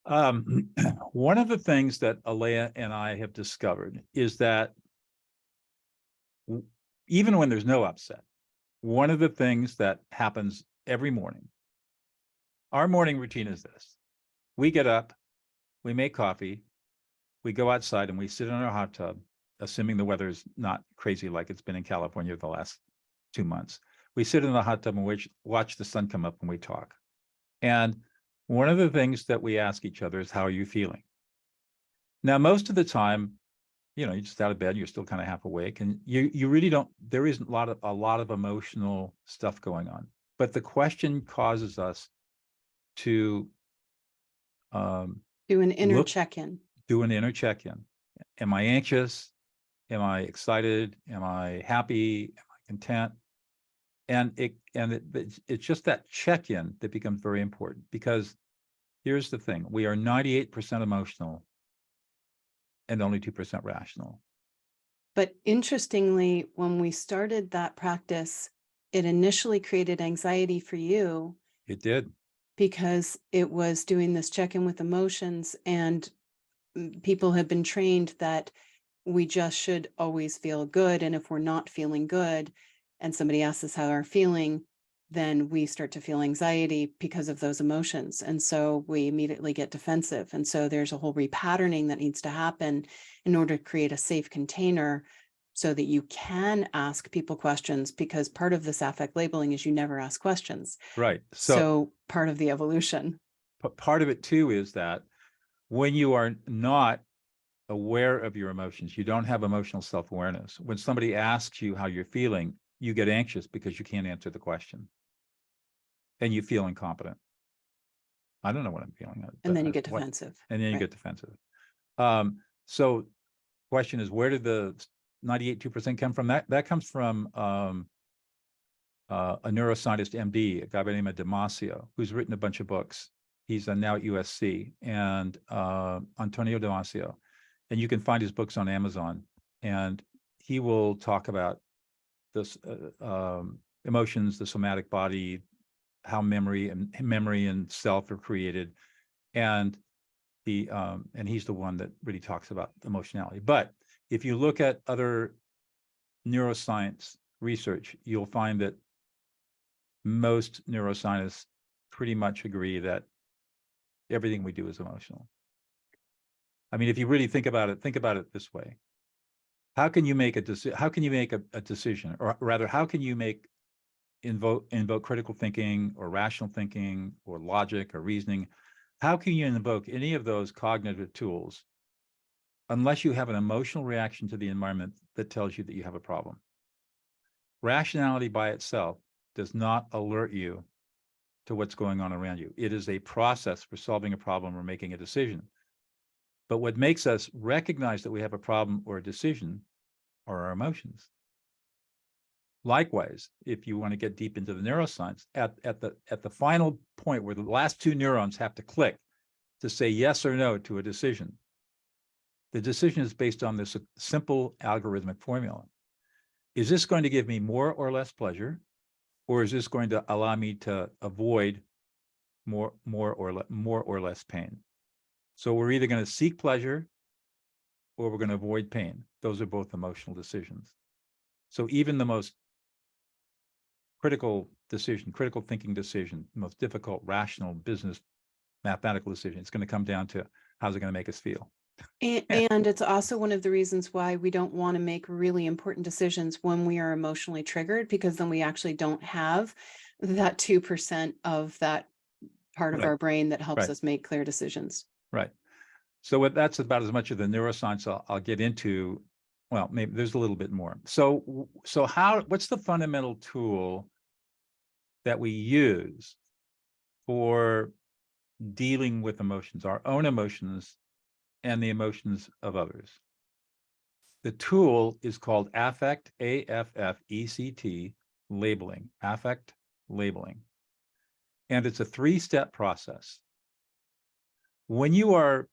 One of the things that Alea and I have discovered is that even when there's no upset, one of the things that happens every morning, our morning routine is this. We get up, we make coffee, we go outside and we sit in our hot tub, assuming the weather is not crazy like it's been in California the last 2 months. We sit in the hot tub and we watch the sun come up and we talk. And one of the things that we ask each other is, how are you feeling? Now, most of the time, you're just out of bed, you're still kind of half awake, and you really don't, there isn't a lot of emotional stuff going on. But the question causes us to Do an inner look, check-in. do an inner check-in. Am I anxious? Am I excited? Am I happy? Am I content? And it's just that check-in that becomes very important, because here's the thing: we are 98% emotional and only 2% rational. But interestingly, when we started that practice, it initially created anxiety for you It did. because it was doing this check-in with emotions, and people have been trained that we just should always feel good. And if we're not feeling good and somebody asks us how we're feeling, then we start to feel anxiety because of those emotions. And so we immediately get defensive. And so there's a whole repatterning that needs to happen in order to create a safe container so that you can ask people questions, because part of this affect labeling is you never ask questions. Right. So part of the evolution. Part of it too is that when you are not aware of your emotions, you don't have emotional self-awareness. When somebody asks you how you're feeling, you get anxious because you can't answer the question, and you feel incompetent. I don't know what I'm feeling. And then you get defensive. And then you Right. get defensive. So question is, where did the 98.2% come from? That comes from a neuroscientist, MD, a guy by the name of Damasio, who's written a bunch of books. He's now at USC, and Antonio Damasio. And you can find his books on Amazon. And he will talk about this emotions, the somatic body, how memory and self are created. And he's the one that really talks about emotionality. But if you look at other neuroscience research, you'll find that most neuroscientists pretty much agree that everything we do is emotional. I mean, if you really think about it this way: how can you make a decision? How can you make a decision, or rather, how can you invoke critical thinking or rational thinking or logic or reasoning? How can you invoke any of those cognitive tools unless you have an emotional reaction to the environment that tells you that you have a problem? Rationality by itself does not alert you to what's going on around you. It is a process for solving a problem or making a decision. But what makes us recognize that we have a problem or a decision are our emotions. Likewise, if you want to get deep into the neuroscience, at the final point where the last two neurons have to click to say yes or no to a decision, the decision is based on this simple algorithmic formula. Is this going to give me more or less pleasure, or is this going to allow me to avoid more or less pain? So we're either going to seek pleasure or we're going to avoid pain. Those are both emotional decisions. So even the most critical thinking decision, the most difficult, rational, business, mathematical decision, it's going to come down to, how's it going to make us feel? And it's also one of the reasons why we don't want to make really important decisions when we are emotionally triggered, because then we actually don't have that 2% of that part of our brain that helps us make clear decisions. Right. So that's about as much of the neuroscience I'll get into. Well, maybe there's a little bit more. So what's the fundamental tool that we use for dealing with emotions, our own emotions and the emotions of others? The tool is called affect, AFFECT, labeling, affect labeling. And it's a 3-step process. When you are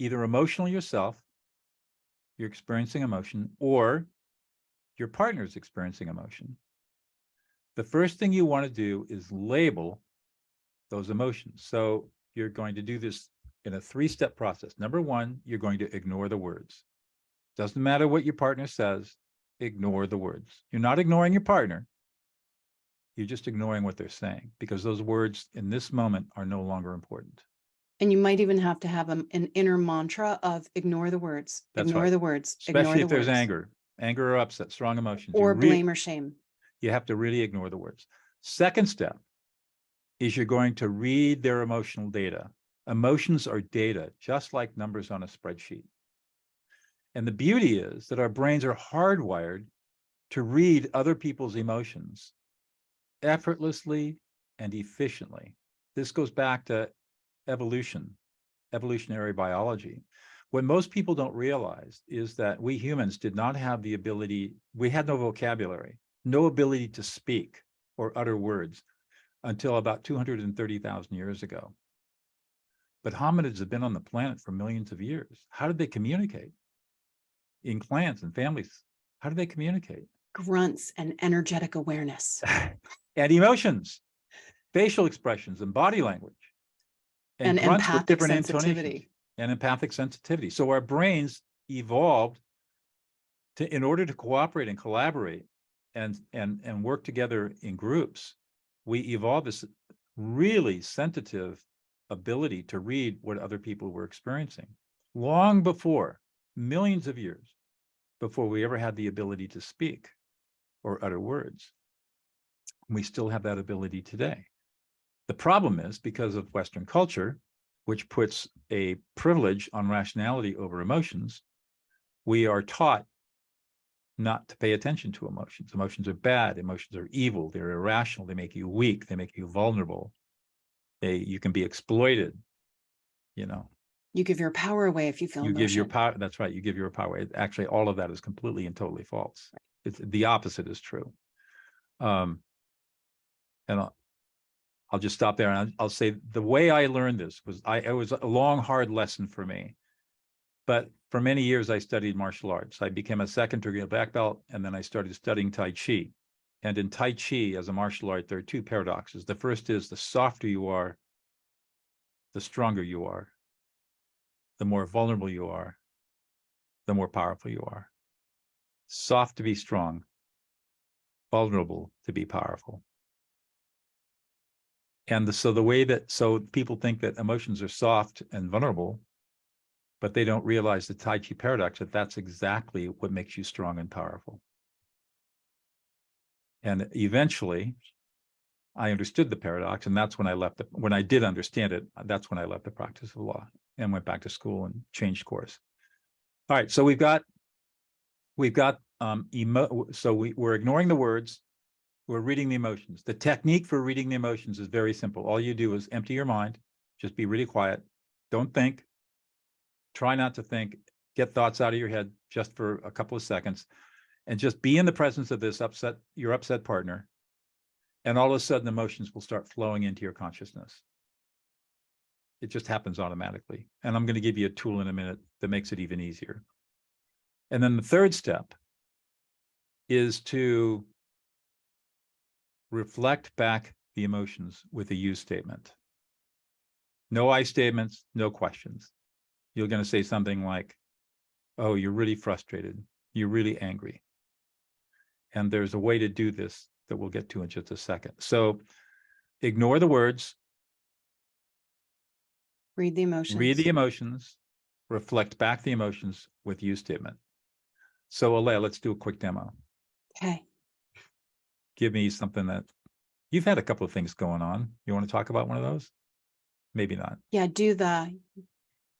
either emotional yourself, you're experiencing emotion, or your partner is experiencing emotion, the first thing you want to do is label those emotions. So you're going to do this in a 3-step process. Number one, you're going to ignore the words. Doesn't matter what your partner says, ignore the words. You're not ignoring your partner. You're just ignoring what they're saying, because those words in this moment are no longer important. And you might even have to have an inner mantra of ignore the words, That's ignore right. the words, ignore Especially the if there's words, anger or upset, strong emotions. or blame or shame. You have to really ignore the words. Second step is you're going to read their emotional data. Emotions are data, just like numbers on a spreadsheet. And the beauty is that our brains are hardwired to read other people's emotions effortlessly and efficiently. This goes back to evolutionary biology. What most people don't realize is that we humans did not have the ability, we had no vocabulary, no ability to speak or utter words until about 230,000 years ago. But hominids have been on the planet for millions of years. How did they communicate? In clans and families, how did they communicate? Grunts and energetic awareness. And emotions, facial expressions, and body language. And grunts with empathic different sensitivity. intonations. And empathic sensitivity. So our brains evolved in order to cooperate and collaborate and work together in groups. We evolved this really sensitive ability to read what other people were experiencing long before, millions of years before we ever had the ability to speak or utter words. We still have that ability today. The problem is, because of Western culture, which puts a privilege on rationality over emotions, we are taught not to pay attention to emotions. Emotions are bad. Emotions are evil. They're irrational. They make you weak. They make you vulnerable. You can be exploited. You give your power away if you feel You emotion. give your power. That's right. You give your power away. Actually, all of that is completely and totally false. It's the opposite is true. And I'll just stop there, and I'll say the way I learned this was it was a long, hard lesson for me. But for many years, I studied martial arts. I became a second-degree black belt, and then I started studying Tai Chi. And in Tai Chi, as a martial art, there are two paradoxes. The first is the softer you are, the stronger you are. The more vulnerable you are, the more powerful you are. Soft to be strong, vulnerable to be powerful. And so people think that emotions are soft and vulnerable, but they don't realize the Tai Chi paradox, that that's exactly what makes you strong and powerful. And eventually, I understood the paradox, and that's when when I did understand it, that's when I left the practice of law and went back to school and changed course. All right, so we're ignoring the words, we're reading the emotions. The technique for reading the emotions is very simple. All you do is empty your mind, just be really quiet, don't think, try not to think, get thoughts out of your head just for a couple of seconds, and just be in the presence of your upset partner. And all of a sudden, emotions will start flowing into your consciousness. It just happens automatically. And I'm going to give you a tool in a minute that makes it even easier. And then the third step is to reflect back the emotions with a you statement. No I statements, no questions. You're going to say something like, oh, you're really frustrated. You're really angry. And there's a way to do this that we'll get to in just a second. So ignore the words. Read the emotions. Reflect back the emotions with you statement. So Alea, let's do a quick demo. Okay. Give me something that you've had a couple of things going on. You want to talk about one of those? Maybe not. Yeah, do the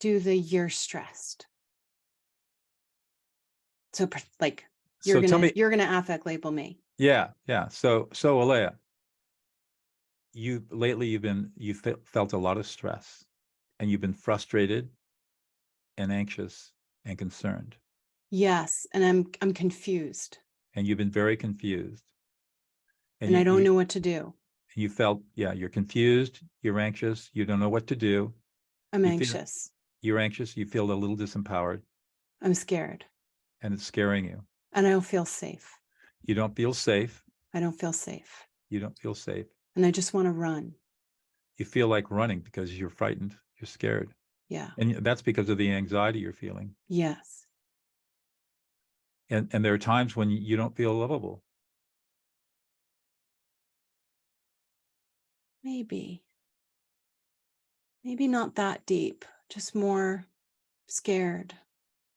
you're stressed. So like you're gonna affect label me. Yeah. So Alea, lately you felt a lot of stress, and you've been frustrated and anxious and concerned. Yes, and I'm confused. And you've been very confused. And I don't know what to do. You felt, you're confused, you're anxious, you don't know what to do. I'm anxious. You're anxious, you feel a little disempowered. I'm scared. And it's scaring you. And I don't feel safe. You don't feel safe. I don't feel safe. You don't feel safe. And I just want to run. You feel like running because you're frightened, you're scared. Yeah. And that's because of the anxiety you're feeling. Yes. And there are times when you don't feel lovable. Maybe. Maybe not that deep, just more scared.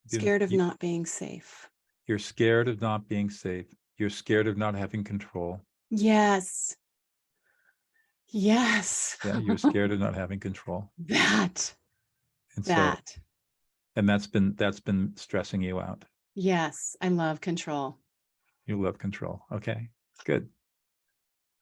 Scared of not being safe. You're scared of not being safe. You're scared of not having control. Yes. Yes. Yeah, you're scared of not having control. That. And so, That. and that's been stressing you out. Yes. I love control. You love control. Okay, good.